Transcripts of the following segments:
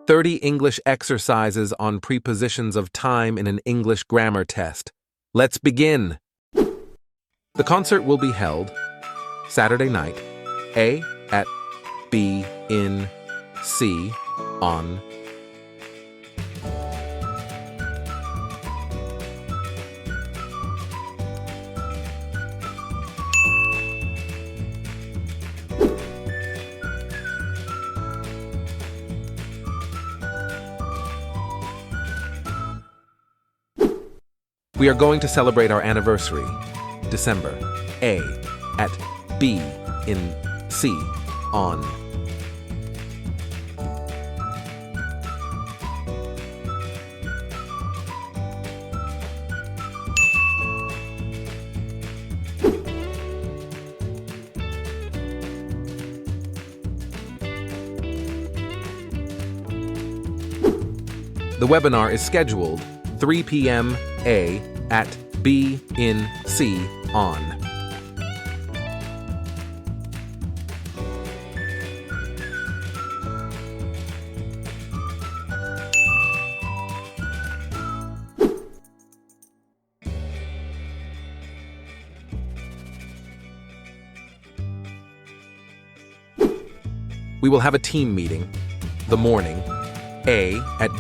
30 English exercises on prepositions of time in an English grammar test. Let's begin. The concert will be held Saturday night, A at B in C on We are going to celebrate our anniversary, December, A at B in C on The webinar is scheduled 3 p.m. A at B in C on. We will have a team meeting, the morning, A at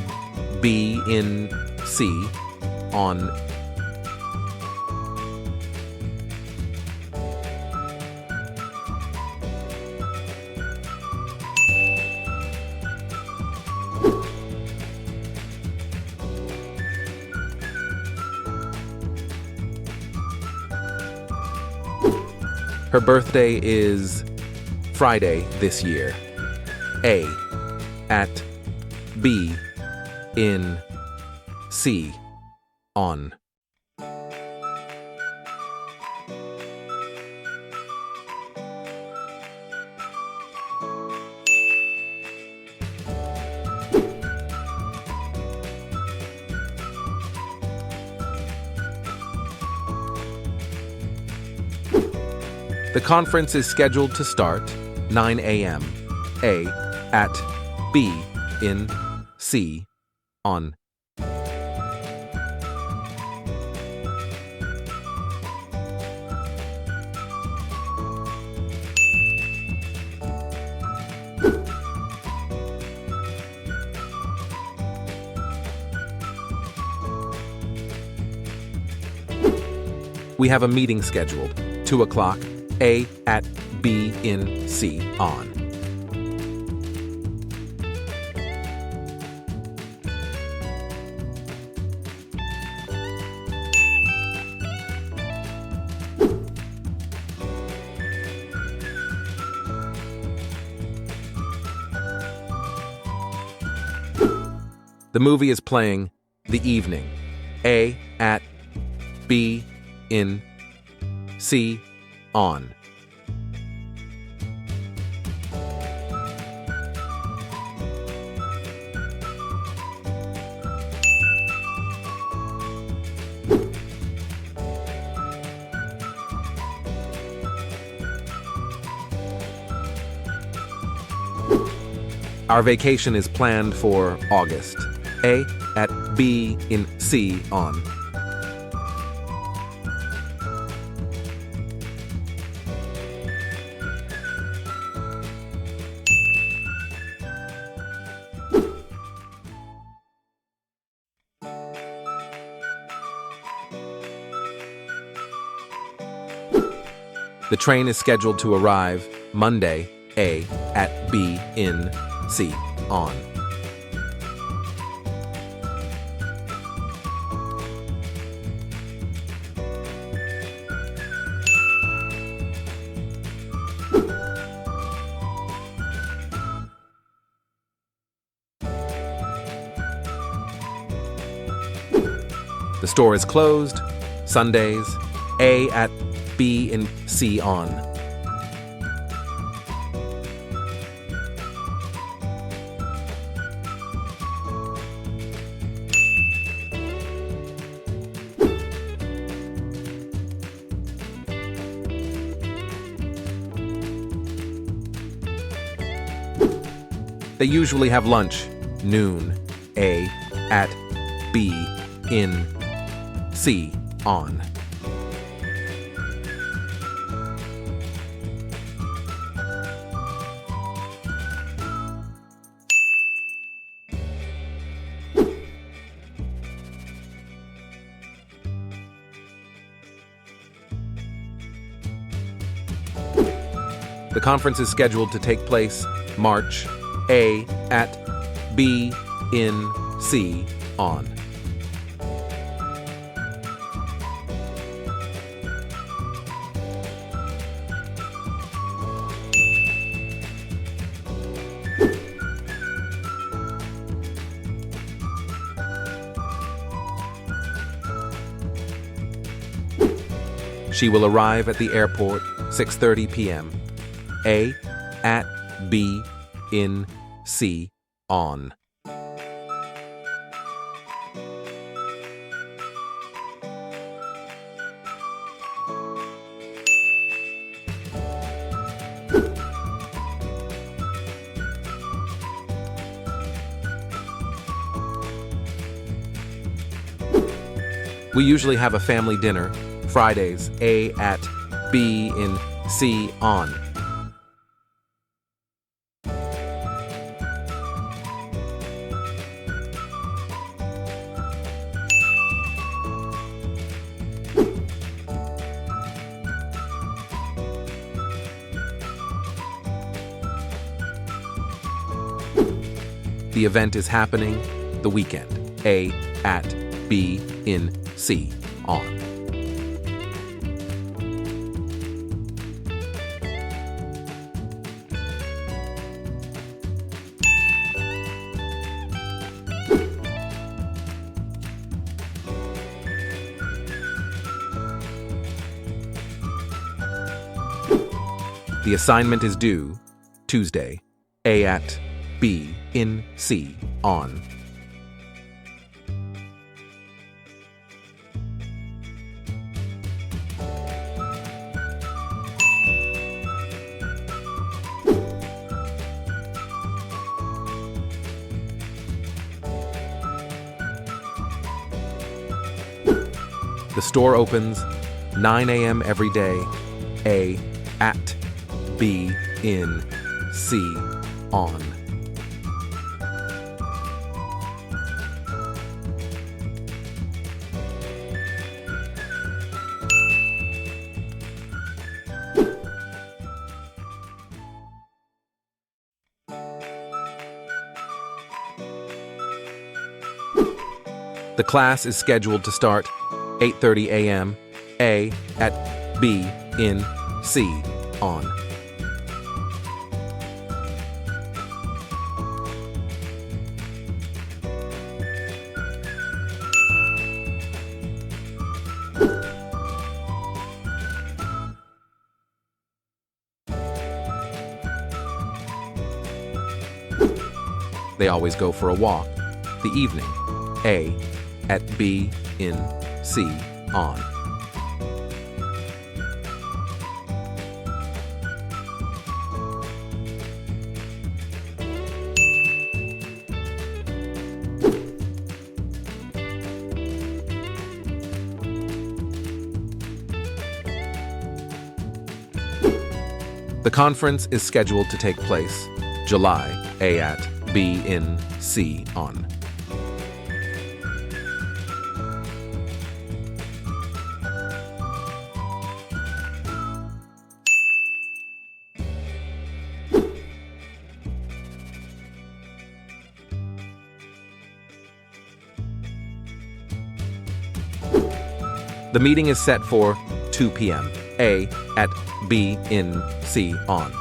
B in C on. Her birthday is Friday this year. A at B in C on. The conference is scheduled to start 9 a.m. A at B in C on. We have a meeting scheduled, 2 o'clock, A at B in C on. The movie is playing the evening, A at B in C on. Our vacation is planned for August. A at B in C on. The train is scheduled to arrive Monday, A at B in C on. The store is closed Sundays, A at B in C on. They usually have lunch noon. A, at, B, in, C, on. The conference is scheduled to take place March. A, at, B, in, C, on. She will arrive at the airport 6:30 p.m. A, at, B, in, C, on. We usually have a family dinner, Fridays, A, at, B, in, C, on. The event is happening the weekend. A, at, B, in, C, on. The assignment is due Tuesday. A, at, B, in, C, on. The store opens 9 a.m. every day. A, at, B, in, C, on. The class is scheduled to start 8:30 a.m. A, at, B, in, C, on. They always go for a walk. The evening. A, at, B, in, C, on. The conference is scheduled to take place July. A, at, B, in, C, on. The meeting is set for 2 p.m. A, at, B, in, C, on.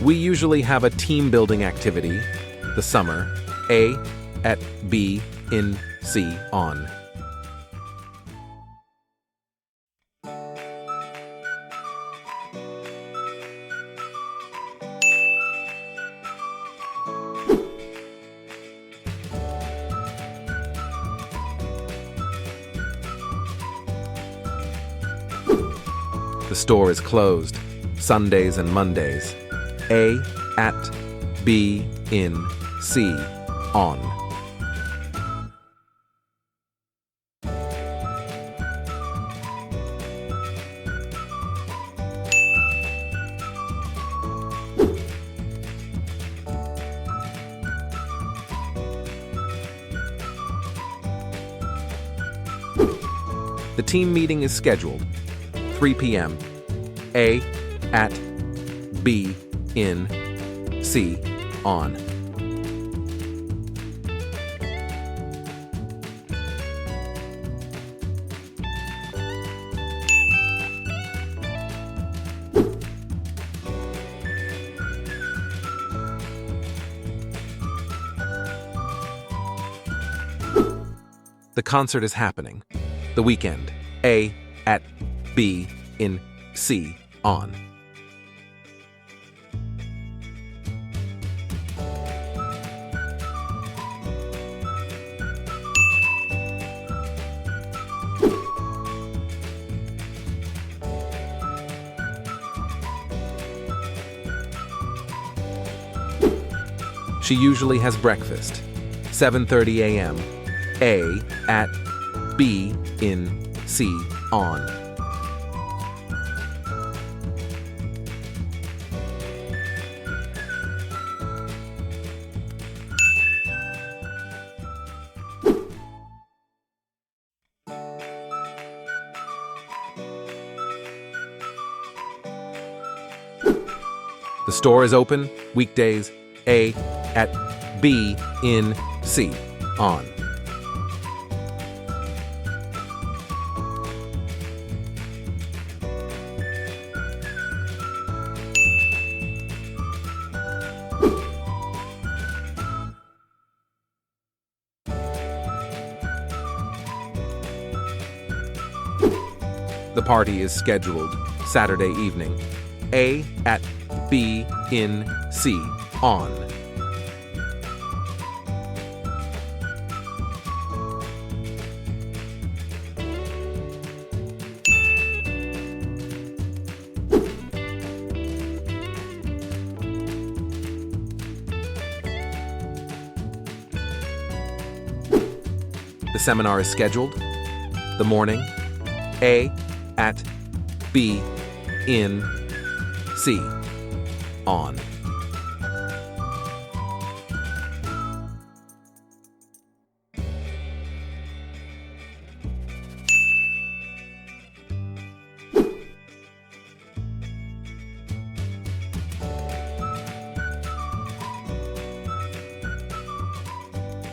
We usually have a team-building activity, the summer. A, at, B, in, C, on. The store is closed Sundays and Mondays. A. At. B. In. C. On. The team meeting is scheduled 3 p.m. A. At. B. In. C. On. The concert is happening. The weekend. A. At. B. In. C. On. She usually has breakfast. 7:30 a.m. A. At. B. In. C. On. The store is open weekdays. A. At. B. In. C. On. The party is scheduled Saturday evening. A. At. B. In. C. On. The seminar is scheduled the morning. A. At. B. In. C. On.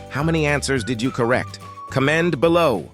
How many answers did you correct? Comment below.